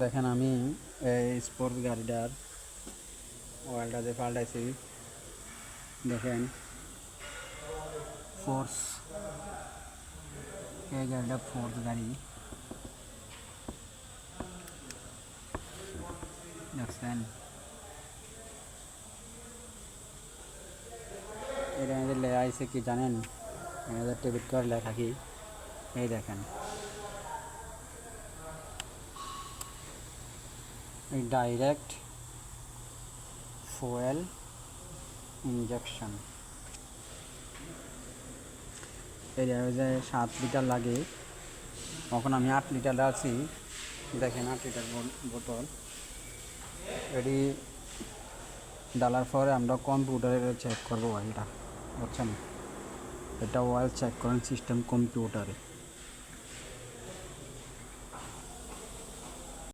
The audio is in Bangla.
দেখেন আমি এই স্পোর্টস গাড়িটার অয়েলটা যে পাল্টাইছি, দেখেন ফোর্স, এই গাড়িটা ফোর্স গাড়ি দেখছেন। এটা আমাদের লেখা আছে কি জানেন? আমাদের টেবিট কার্ড লেখা কি, এই দেখেন এই ডাইরেক্ট ফুয়েল ইঞ্জেকশন। এই যে 7 লিটার লাগে, তখন আমি 8 লিটার আছি। দেখেন 8 লিটার বোতল এটি ডালার পরে আমরা কম্পিউটারে চেক করবো অয়েলটা, বুঝছেন? এটা অয়েল চেক করেন সিস্টেম কম্পিউটারে।